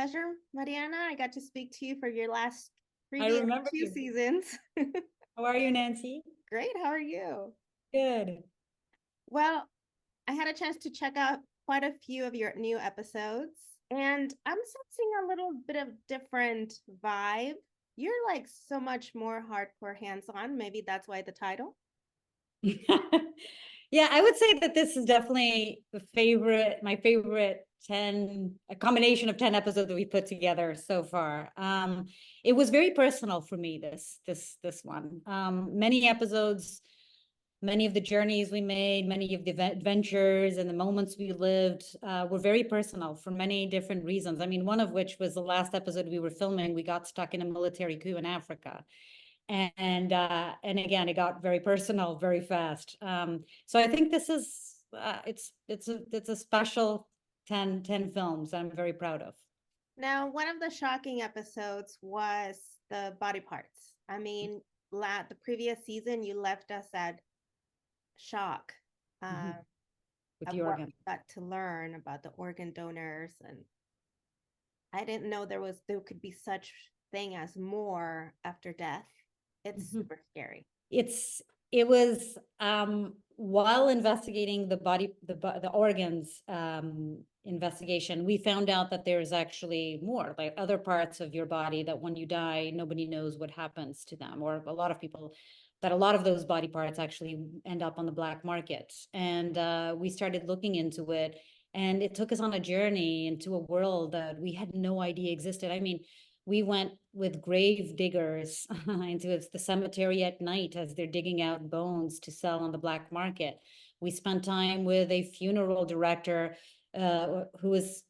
pleasure, Mariana. I got to speak to you for your last I previous remember two you. seasons. How are you, Nancy? Great. How are you? Good. Well, I had a chance to check out quite a few of your new episodes, and I'm sensing a little bit of different vibe. You're like so much more hardcore hands-on. Maybe that's why the title. Yeah, I would say that this is definitely my favorite 10, a combination of 10 episodes that we put together so far. It was very personal for me, this one. Many episodes, many of the journeys we made, many of the adventures and the moments we lived were very personal for many different reasons. I mean, one of which was the last episode we were filming. We got stuck in a military coup in Africa. And again, it got very personal very fast. So I think this is it's a special 10 films I'm very proud of. Now, one of the shocking episodes was the body parts. I mean, the previous season, you left us at shock. Mhm. Um, With of the what organ. we got to learn about the organ donors, and I didn't know there could be such thing as more after death. It's Mhm. super scary. It was while investigating the organs investigation, we found out that there's actually more, like other parts of your body that when you die, nobody knows what happens to them, or a lot of people that a lot of those body parts actually end up on the black market. And we started looking into it, and it took us on a journey into a world that we had no idea existed. I mean, we went with grave diggers into the cemetery at night as they're digging out bones to sell on the black market. We spent time with a funeral director who was,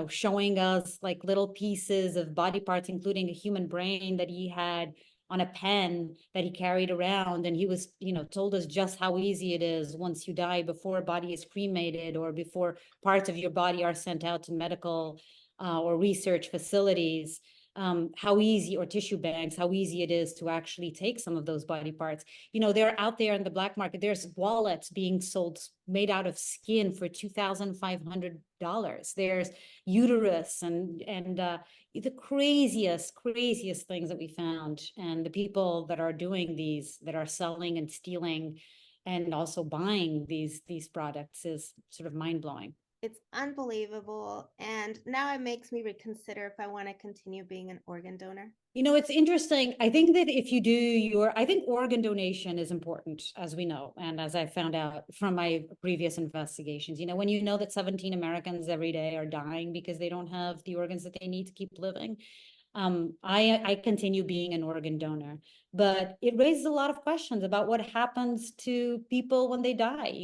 showing us like little pieces of body parts, including a human brain that he had on a pen that he carried around. And he was, told us just how easy it is once you die, before a body is cremated or before parts of your body are sent out to medical or research facilities, how easy, or tissue banks, how easy it is to actually take some of those body parts. They're out there in the black market. There's wallets being sold made out of skin for $2,500. There's uterus and the craziest things that we found. And the people that are doing these, that are selling and stealing and also buying these products, is sort of mind blowing. It's unbelievable. And now it makes me reconsider if I want to continue being an organ donor. It's interesting. I think organ donation is important, as we know, and as I found out from my previous investigations. When you know that 17 Americans every day are dying because they don't have the organs that they need to keep living, I continue being an organ donor, but it raises a lot of questions about what happens to people when they die. I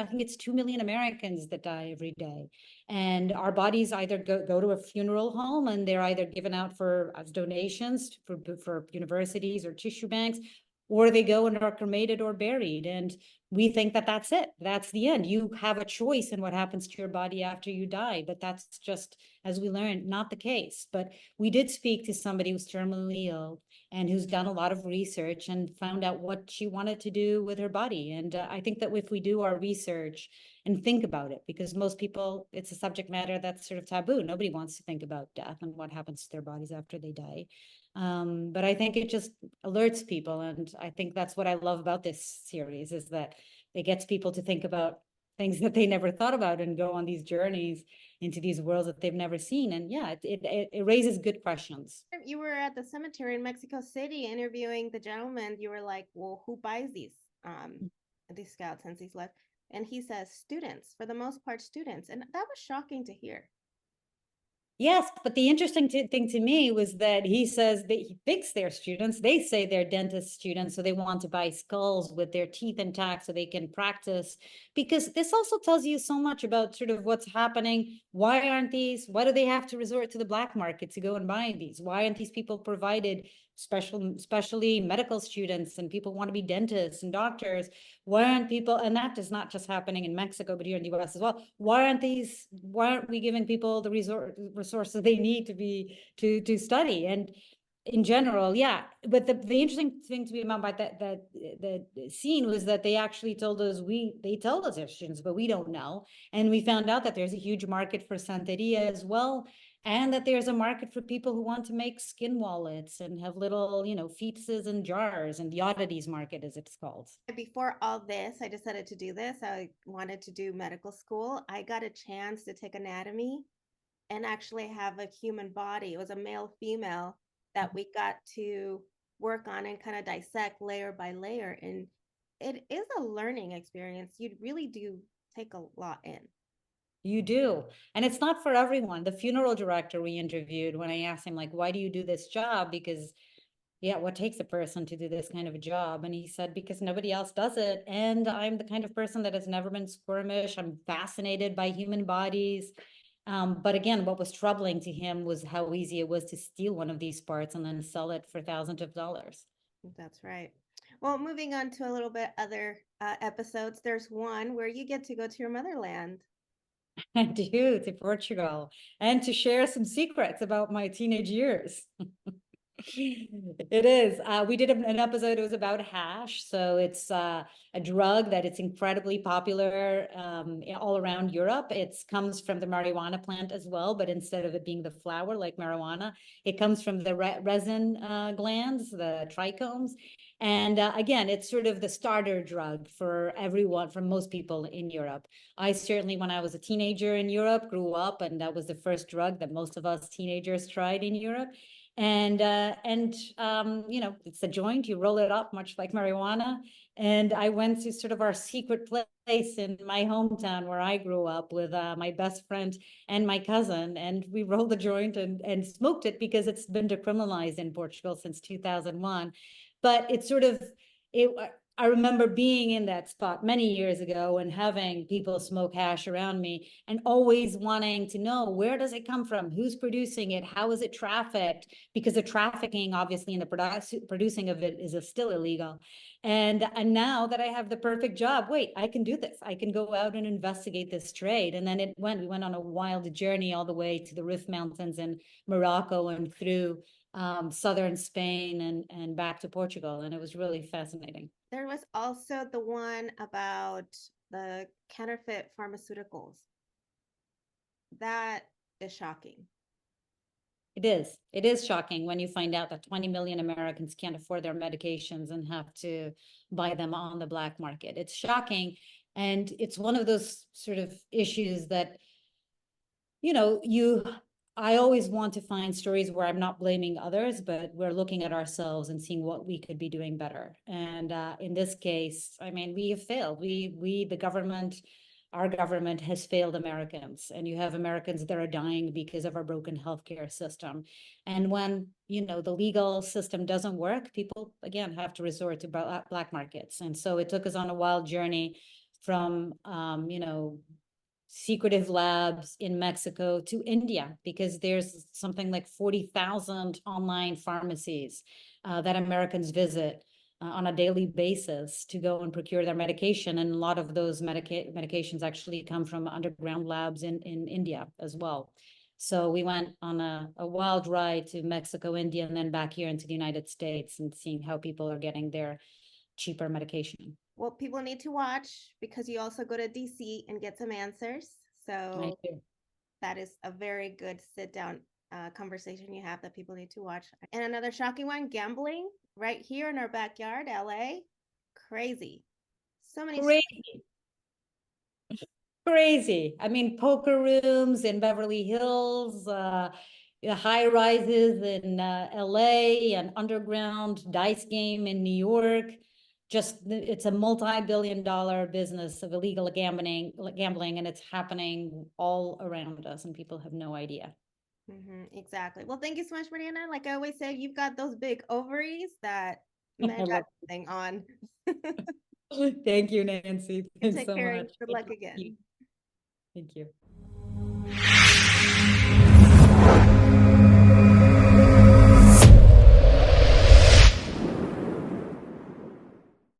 think it's 2 million Americans that die every day, and our bodies either go to a funeral home and they're either given out as donations for universities or tissue banks, or they go and are cremated or buried. And we think that that's it. That's the end. You have a choice in what happens to your body after you die, but that's just, as we learned, not the case. But we did speak to somebody who's terminally ill and who's done a lot of research and found out what she wanted to do with her body. And I think that if we do our research and think about it, because most people, it's a subject matter that's sort of taboo. Nobody wants to think about death and what happens to their bodies after they die. But I think it just alerts people. And I think that's what I love about this series, is that it gets people to think about things that they never thought about and go on these journeys into these worlds that they've never seen. And yeah, it raises good questions. You were at the cemetery in Mexico City interviewing the gentleman. You were like, well, who buys these skeletons, these left? And he says students, for the most part, students. And that was shocking to hear. Yes, but the interesting thing to me was that he says that he thinks they're students. They say they're dentist students, so they want to buy skulls with their teeth intact so they can practice. Because this also tells you so much about sort of what's happening. Why do they have to resort to the black market to go and buy these? Why aren't these people provided, especially medical students and people want to be dentists and doctors? Why aren't people, and that is not just happening in Mexico, but here in the US as well. Why aren't we giving people the resources they need to study? And in general, yeah. But the interesting thing to me about that scene was that they actually told us, they told us they're students, but we don't know. And we found out that there's a huge market for Santeria as well. and that there's a market for people who want to make skin wallets and have little, fetuses in jars, and the oddities market, as it's called. Before all this, I decided to do this. I wanted to do medical school. I got a chance to take anatomy and actually have a human body. It was a male female that we got to work on and kind of dissect layer by layer. And it is a learning experience. You really do take a lot in. You do. And it's not for everyone. The funeral director we interviewed, when I asked him, like, why do you do this job? Because, yeah, what takes a person to do this kind of a job? And he said, because nobody else does it. And I'm the kind of person that has never been squirmish. I'm fascinated by human bodies. But again, what was troubling to him was how easy it was to steal one of these parts and then sell it for thousands of dollars. That's right. Well, moving on to a little bit other episodes, there's one where you get to go to your motherland. I do, to Portugal, and to share some secrets about my teenage years. It is. We did an episode, it was about hash. So it's a drug that it's incredibly popular all around Europe. It comes from the marijuana plant as well, but instead of it being the flower like marijuana, it comes from the resin glands, the trichomes. And again, it's sort of the starter drug for everyone, for most people in Europe. I certainly, when I was a teenager in Europe, grew up, and that was the first drug that most of us teenagers tried in Europe. And it's a joint, you roll it up much like marijuana. And I went to sort of our secret place in my hometown where I grew up with my best friend and my cousin, and we rolled the joint and smoked it because it's been decriminalized in Portugal since 2001. But it's sort of it I remember being in that spot many years ago and having people smoke hash around me and always wanting to know, where does it come from? Who's producing it? How is it trafficked? Because the trafficking, obviously, in the producing of it is still illegal. And now that I have the perfect job, wait, I can do this. I can go out and investigate this trade. And then we went on a wild journey all the way to the Rif Mountains in Morocco and through southern Spain and back to Portugal. And it was really fascinating. There was also the one about the counterfeit pharmaceuticals. That is shocking. It is. It is shocking when you find out that 20 million Americans can't afford their medications and have to buy them on the black market. It's shocking. And it's one of those sort of issues that, I always want to find stories where I'm not blaming others, but we're looking at ourselves and seeing what we could be doing better. And in this case, I mean, we have failed. The government, our government has failed Americans, and you have Americans that are dying because of our broken healthcare system. And when, the legal system doesn't work, people, again, have to resort to black markets. And so it took us on a wild journey from, secretive labs in Mexico to India, because there's something like 40,000 online pharmacies that Americans visit on a daily basis to go and procure their medication. And a lot of those medications actually come from underground labs in India as well. So we went on a wild ride to Mexico, India, and then back here into the United States and seeing how people are getting their cheaper medication. Well, people need to watch because you also go to DC and get some answers. So that is a very good sit down conversation you have that people need to watch. And another shocking one, gambling right here in our backyard, LA. Crazy. So many. Crazy. I mean, poker rooms in Beverly Hills, high rises in LA, an underground dice game in New York. It's a multi-billion-dollar business of illegal gambling, and it's happening all around us, and people have no idea. Exactly. Well, thank you so much, Mariana. Like I always say, you've got those big ovaries that men got nothing on. Thank you, Nancy. Thanks Take so care. much. Good luck again. Thank you.